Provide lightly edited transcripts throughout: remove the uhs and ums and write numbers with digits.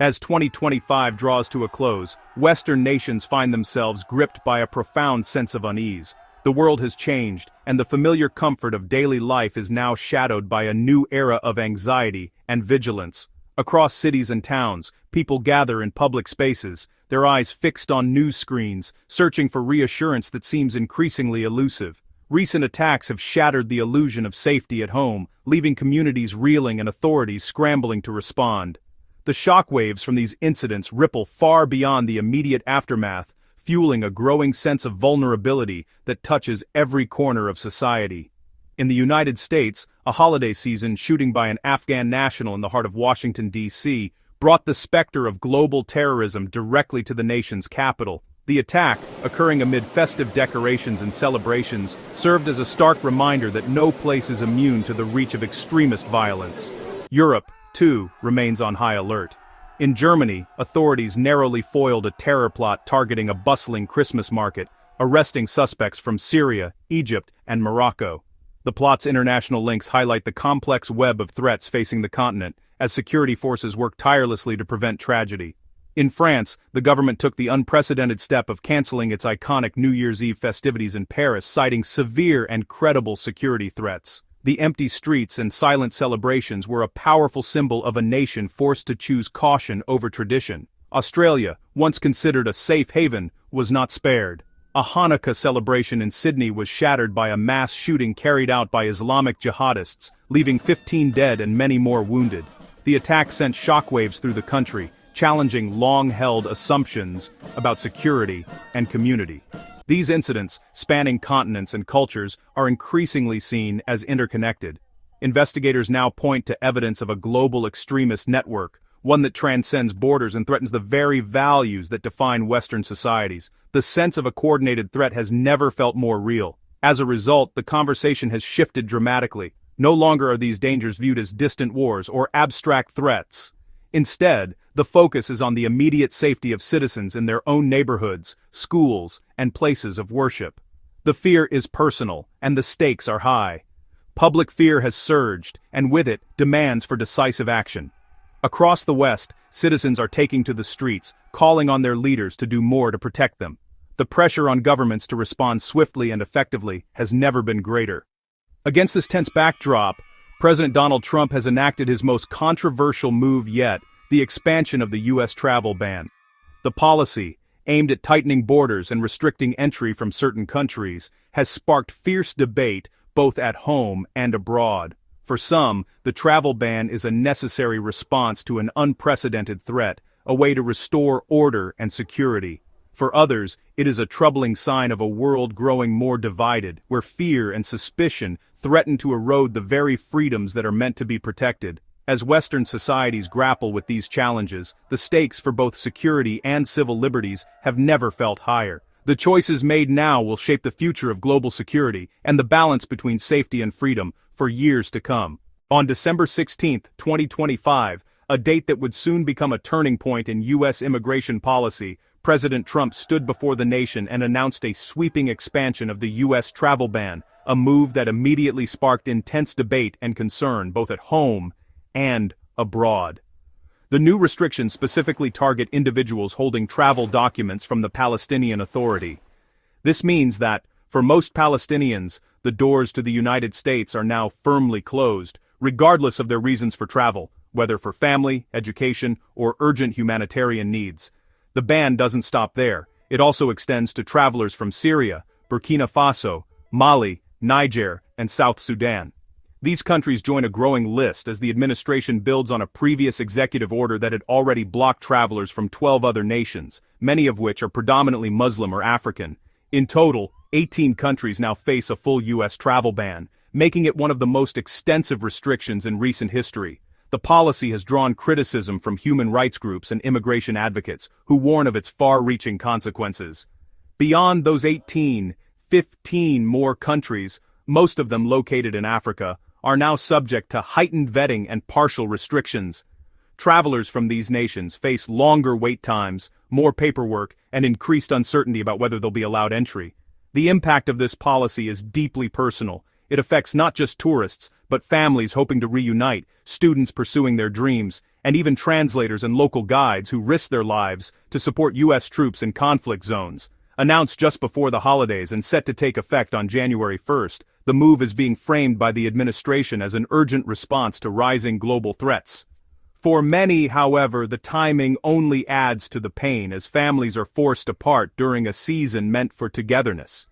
As 2025 draws to a close, Western nations find themselves gripped by a profound sense of unease. The world has changed, and the familiar comfort of daily life is now shadowed by a new era of anxiety and vigilance. Across cities and towns, people gather in public spaces, their eyes fixed on news screens, searching for reassurance that seems increasingly elusive. Recent attacks have shattered the illusion of safety at home, leaving communities reeling and authorities scrambling to respond. The shockwaves from these incidents ripple far beyond the immediate aftermath, fueling a growing sense of vulnerability that touches every corner of society. In the United States, a holiday season shooting by an Afghan national in the heart of Washington, D.C., brought the specter of global terrorism directly to the nation's capital. The attack, occurring amid festive decorations and celebrations, served as a stark reminder that no place is immune to the reach of extremist violence. Europe, too, remains on high alert. In Germany, authorities narrowly foiled a terror plot targeting a bustling Christmas market, arresting suspects from Syria, Egypt, and Morocco. The plot's international links highlight the complex web of threats facing the continent, as security forces work tirelessly to prevent tragedy. In France, the government took the unprecedented step of canceling its iconic New Year's Eve festivities in Paris, citing severe and credible security threats. The empty streets and silent celebrations were a powerful symbol of a nation forced to choose caution over tradition. Australia, once considered a safe haven, was not spared. A Hanukkah celebration in Sydney was shattered by a mass shooting carried out by Islamic jihadists, leaving 15 dead and many more wounded. The attack sent shockwaves through the country, challenging long-held assumptions about security and community. These incidents, spanning continents and cultures, are increasingly seen as interconnected. Investigators now point to evidence of a global extremist network, one that transcends borders and threatens the very values that define Western societies. The sense of a coordinated threat has never felt more real. As a result, the conversation has shifted dramatically. No longer are these dangers viewed as distant wars or abstract threats. Instead, the focus is on the immediate safety of citizens in their own neighborhoods, schools, and places of worship. The fear is personal, and the stakes are high. Public fear has surged, and with it, demands for decisive action. Across the West, citizens are taking to the streets, calling on their leaders to do more to protect them. The pressure on governments to respond swiftly and effectively has never been greater. Against this tense backdrop, President Donald Trump has enacted his most controversial move yet, the expansion of the U.S. travel ban. The policy, aimed at tightening borders and restricting entry from certain countries, has sparked fierce debate both at home and abroad. For some, the travel ban is a necessary response to an unprecedented threat, a way to restore order and security. For others, it is a troubling sign of a world growing more divided, where fear and suspicion threaten to erode the very freedoms that are meant to be protected. As Western societies grapple with these challenges, the stakes for both security and civil liberties have never felt higher. The choices made now will shape the future of global security and the balance between safety and freedom for years to come. On December 16, 2025, a date that would soon become a turning point in U.S. immigration policy, President Trump stood before the nation and announced a sweeping expansion of the U.S. travel ban, a move that immediately sparked intense debate and concern both at home and abroad. The new restrictions specifically target individuals holding travel documents from the Palestinian Authority. This means that, for most Palestinians, the doors to the United States are now firmly closed, regardless of their reasons for travel, whether for family, education, or urgent humanitarian needs. The ban doesn't stop there. It also extends to travelers from Syria, Burkina Faso, Mali, Niger, and South Sudan. These countries join a growing list as the administration builds on a previous executive order that had already blocked travelers from 12 other nations, many of which are predominantly Muslim or African. In total, 18 countries now face a full U.S. travel ban, making it one of the most extensive restrictions in recent history. The policy has drawn criticism from human rights groups and immigration advocates, who warn of its far-reaching consequences. Beyond those 18, 15 more countries, most of them located in Africa, are now subject to heightened vetting and partial restrictions. Travelers from these nations face longer wait times, more paperwork, and increased uncertainty about whether they'll be allowed entry. The impact of this policy is deeply personal. It affects not just tourists, but families hoping to reunite, students pursuing their dreams, and even translators and local guides who risk their lives to support U.S. troops in conflict zones. Announced just before the holidays and set to take effect on January 1st, the move is being framed by the administration as an urgent response to rising global threats. For many, however, the timing only adds to the pain as families are forced apart during a season meant for togetherness.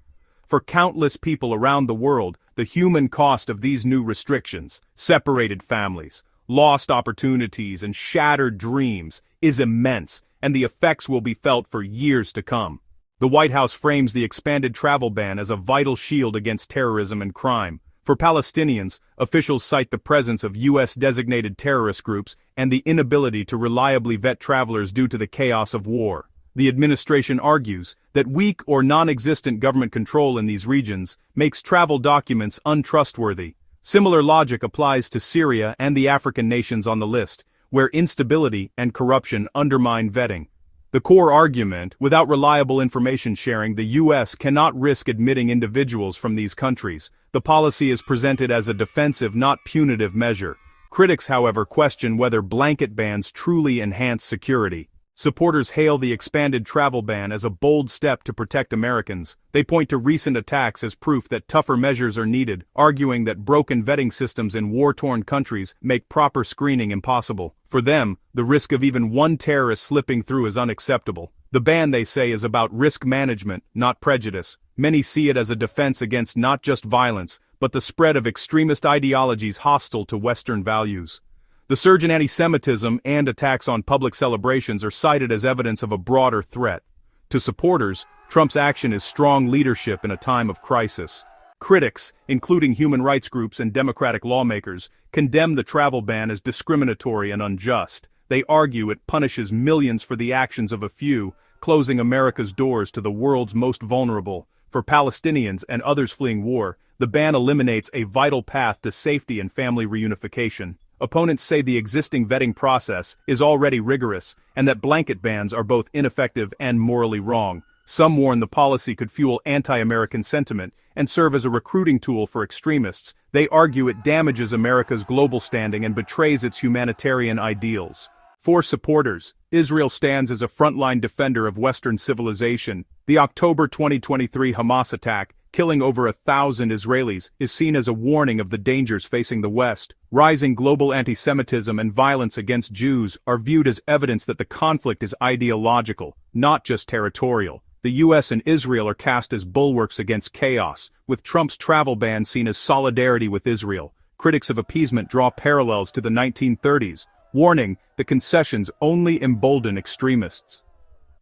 For countless people around the world, the human cost of these new restrictions, separated families, lost opportunities, and shattered dreams is immense, and the effects will be felt for years to come. The White House frames the expanded travel ban as a vital shield against terrorism and crime. For Palestinians, officials cite the presence of U.S.-designated terrorist groups and the inability to reliably vet travelers due to the chaos of war. The administration argues that weak or non-existent government control in these regions makes travel documents untrustworthy. Similar logic applies to Syria and the African nations on the list, where instability and corruption undermine vetting. The core argument: without reliable information sharing, the U.S. cannot risk admitting individuals from these countries. The policy is presented as a defensive, not punitive measure. Critics, however, question whether blanket bans truly enhance security. Supporters hail the expanded travel ban as a bold step to protect Americans. They point to recent attacks as proof that tougher measures are needed, arguing that broken vetting systems in war-torn countries make proper screening impossible. For them, the risk of even one terrorist slipping through is unacceptable. The ban, they say, is about risk management, not prejudice. Many see it as a defense against not just violence, but the spread of extremist ideologies hostile to Western values. The surge in antisemitism and attacks on public celebrations are cited as evidence of a broader threat. To supporters, Trump's action is strong leadership in a time of crisis. Critics, including human rights groups and Democratic lawmakers, condemn the travel ban as discriminatory and unjust. They argue it punishes millions for the actions of a few, closing America's doors to the world's most vulnerable. For Palestinians and others fleeing war, the ban eliminates a vital path to safety and family reunification. Opponents say the existing vetting process is already rigorous, and that blanket bans are both ineffective and morally wrong. Some warn the policy could fuel anti-American sentiment and serve as a recruiting tool for extremists. They argue it damages America's global standing and betrays its humanitarian ideals. For supporters, Israel stands as a frontline defender of Western civilization. The October 2023 Hamas attack, killing over 1,000 Israelis, is seen as a warning of the dangers facing the West. Rising global antisemitism and violence against Jews are viewed as evidence that the conflict is ideological, not just territorial. The U.S. and Israel are cast as bulwarks against chaos, with Trump's travel ban seen as solidarity with Israel. Critics of appeasement draw parallels to the 1930s, warning that concessions only embolden extremists.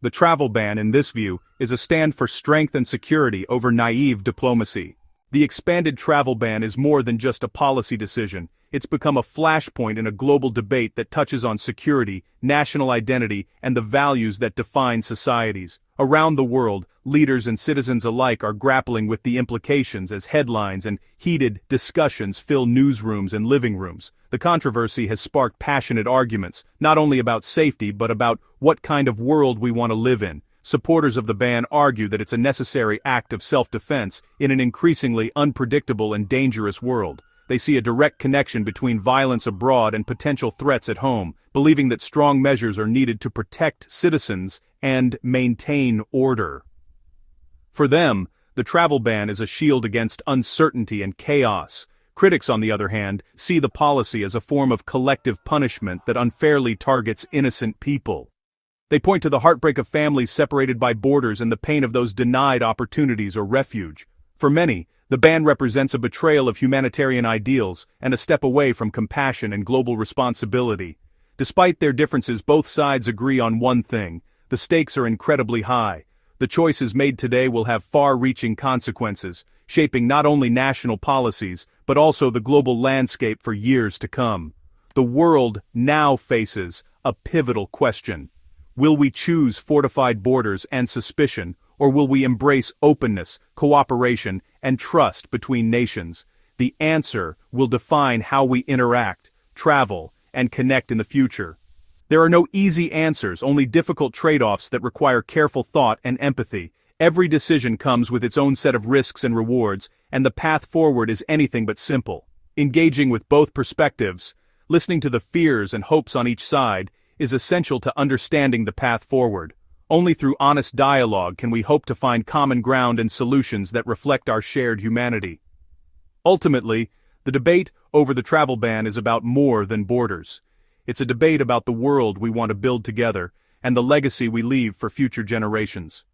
The travel ban, in this view, is a stand for strength and security over naive diplomacy. The expanded travel ban is more than just a policy decision. It's become a flashpoint in a global debate that touches on security, national identity, and the values that define societies. Around the world, leaders and citizens alike are grappling with the implications as headlines and heated discussions fill newsrooms and living rooms. The controversy has sparked passionate arguments, not only about safety but about what kind of world we want to live in. Supporters of the ban argue that it's a necessary act of self-defense in an increasingly unpredictable and dangerous world. They see a direct connection between violence abroad and potential threats at home, believing that strong measures are needed to protect citizens and maintain order. For them, the travel ban is a shield against uncertainty and chaos. Critics, on the other hand, see the policy as a form of collective punishment that unfairly targets innocent people. They point to the heartbreak of families separated by borders and the pain of those denied opportunities or refuge. For many, the ban represents a betrayal of humanitarian ideals and a step away from compassion and global responsibility. Despite their differences, both sides agree on one thing: the stakes are incredibly high. The choices made today will have far-reaching consequences, shaping not only national policies, but also the global landscape for years to come. The world now faces a pivotal question. Will we choose fortified borders and suspicion, or will we embrace openness, cooperation, and trust between nations? The answer will define how we interact, travel, and connect in the future. There are no easy answers, only difficult trade-offs that require careful thought and empathy. Every decision comes with its own set of risks and rewards, and the path forward is anything but simple. Engaging with both perspectives, Listening to the fears and hopes on each side is essential to understanding the path forward. Only through honest dialogue can we hope to find common ground and solutions that reflect our shared humanity. Ultimately, the debate over the travel ban is about more than borders. It's a debate about the world we want to build together and the legacy we leave for future generations.